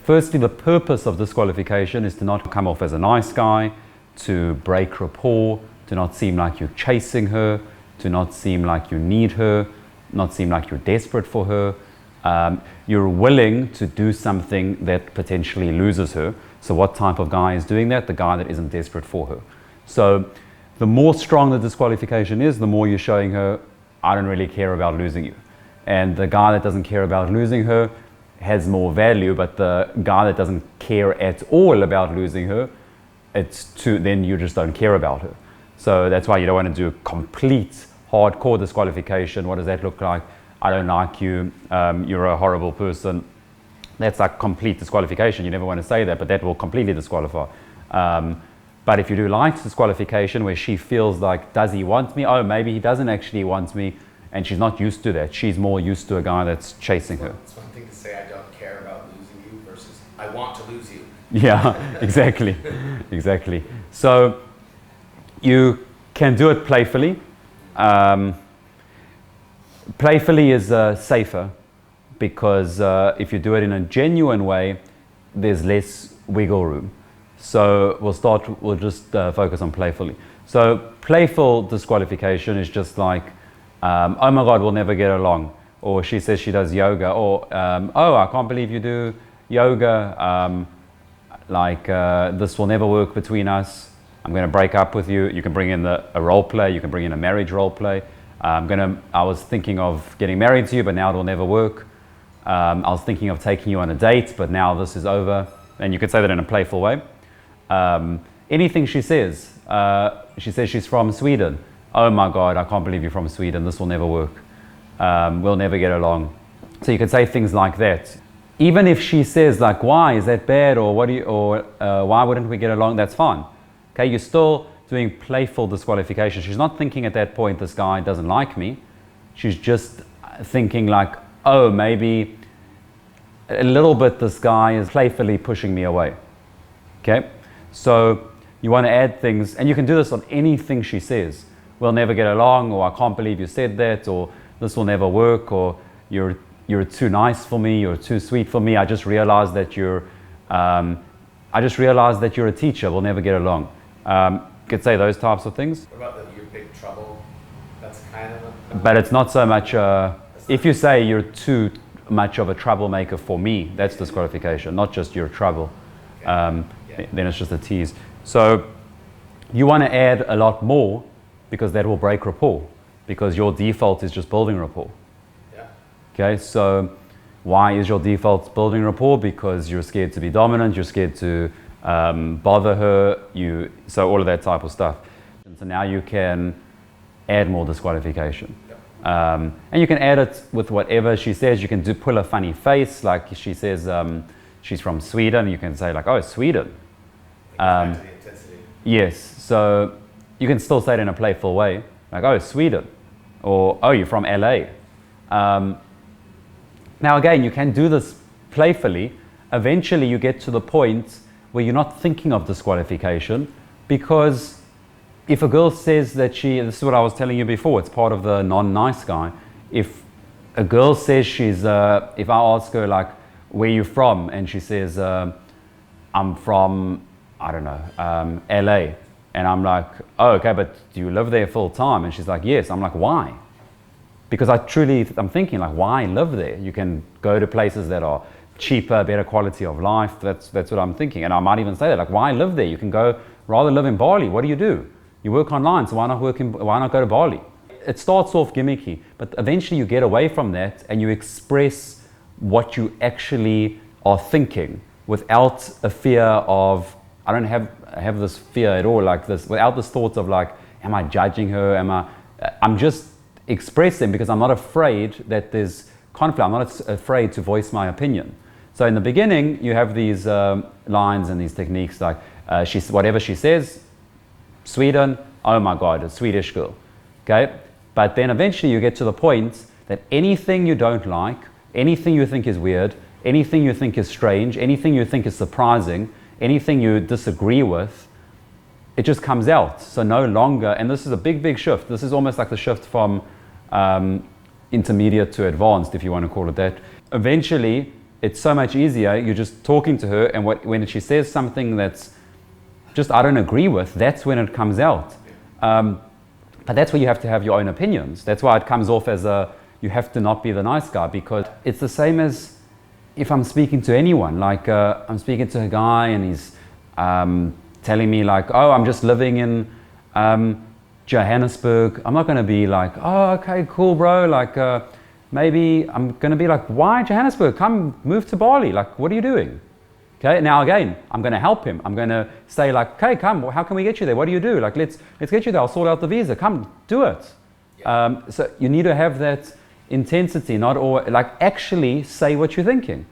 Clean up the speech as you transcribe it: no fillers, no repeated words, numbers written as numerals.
Firstly, the purpose of disqualification is to not come off as a nice guy, to break rapport, to not seem like you're chasing her, to not seem like you need her, not seem like you're desperate for her. You're willing to do something that potentially loses her. So what type of guy is doing that? The guy that isn't desperate for her. So the more strong the disqualification is, the more you're showing her, I don't really care about losing you. And the guy that doesn't care about losing her has more value, but the guy that doesn't care at all about losing her, then you just don't care about her. So that's why you don't want to do a complete hardcore disqualification. What does that look like? I don't like you, you're a horrible person. That's like complete disqualification. You never want to say that, but that will completely disqualify. But if you do light disqualification where she feels like, does he want me? Oh, maybe he doesn't actually want me, and she's not used to that. She's more used to a guy that's chasing her. It's one thing to say I don't care about losing you versus I want to lose you. Yeah, exactly, exactly. So you can do it playfully. Playfully is safer because if you do it in a genuine way, there's less wiggle room. So we'll just focus on playfully. So playful disqualification is just like, oh my God, we'll never get along. Or she says she does yoga. Or, oh, I can't believe you do yoga. This will never work between us. I'm going to break up with you. You can bring in a role play. You can bring in a marriage role play. I was thinking of getting married to you, but now it will never work. I was thinking of taking you on a date, but now this is over. And you could say that in a playful way. Anything she says she's from Sweden. Oh my God, I can't believe you're from Sweden. This will never work. We'll never get along. So you could say things like that. Even if she says like, why is that bad? Or why wouldn't we get along? That's fine. Okay, you're still doing playful disqualification. She's not thinking at that point, this guy doesn't like me. She's just thinking like, oh, maybe a little bit this guy is playfully pushing me away. Okay, so you want to add things, and you can do this on anything she says. We'll never get along, or I can't believe you said that, or this will never work, or you're too nice for me, you're too sweet for me. I just realized that you're a teacher. We'll never get along. You could say those types of things. What about your big trouble? That's kind of but it's not so much, if you say you're too much of a troublemaker for me, that's disqualification, not just your trouble. Okay. Then it's just a tease. So you want to add a lot more because that will break rapport, because your default is just building rapport. Yeah. Okay, so why is your default building rapport? Because you're scared to be dominant, you're scared to bother her, so all of that type of stuff. And so now you can add more disqualification. Yep. And you can add it with whatever she says. You can pull a funny face, like she says she's from Sweden. You can say like, oh, Sweden. Back to the intensity. Yes, so you can still say it in a playful way, like, oh, Sweden, or oh, you're from LA. Now again, you can do this playfully. Eventually you get to the point where you're not thinking of disqualification, because if a girl says that this is what I was telling you before, it's part of the non-nice guy. If a girl says if I ask her like, where you from? And she says, I'm from, I don't know, LA. And I'm like, oh, okay, but do you live there full time? And she's like, yes. I'm like, why? Because I'm thinking like, why live there? You can go to places that are cheaper, better quality of life. That's what I'm thinking. And I might even say that, like, why live there? You can rather live in Bali. What do? You work online, so why not go to Bali? It starts off gimmicky, but eventually you get away from that and you express what you actually are thinking without a fear of, I don't have this fear at all, like this, without this thought of like, am I judging her? I'm just expressing because I'm not afraid that there's conflict. I'm not afraid to voice my opinion. So in the beginning, you have these lines and these techniques like, whatever she says, Sweden, oh my God, a Swedish girl, okay? But then eventually you get to the point that anything you don't like, anything you think is weird, anything you think is strange, anything you think is surprising, anything you disagree with, it just comes out. So no longer, and this is a big, big shift. This is almost like the shift from intermediate to advanced, if you want to call it that. Eventually, it's so much easier. You're just talking to her, and when she says something that's just I don't agree with, that's when it comes out. But that's where you have to have your own opinions. That's why it comes off as you have to not be the nice guy, because it's the same as if I'm speaking to anyone. Like I'm speaking to a guy and he's telling me like, oh, I'm just living in Johannesburg. I'm not going to be like, oh, okay, cool, bro. Like maybe I'm going to be like, why Johannesburg? Come move to Bali. Like, what are you doing? Okay, now again, I'm going to help him. I'm going to say like, okay, come, how can we get you there? What do you do? Like, let's get you there. I'll sort out the visa. Come, do it. So you need to have that intensity, not all, like actually say what you're thinking.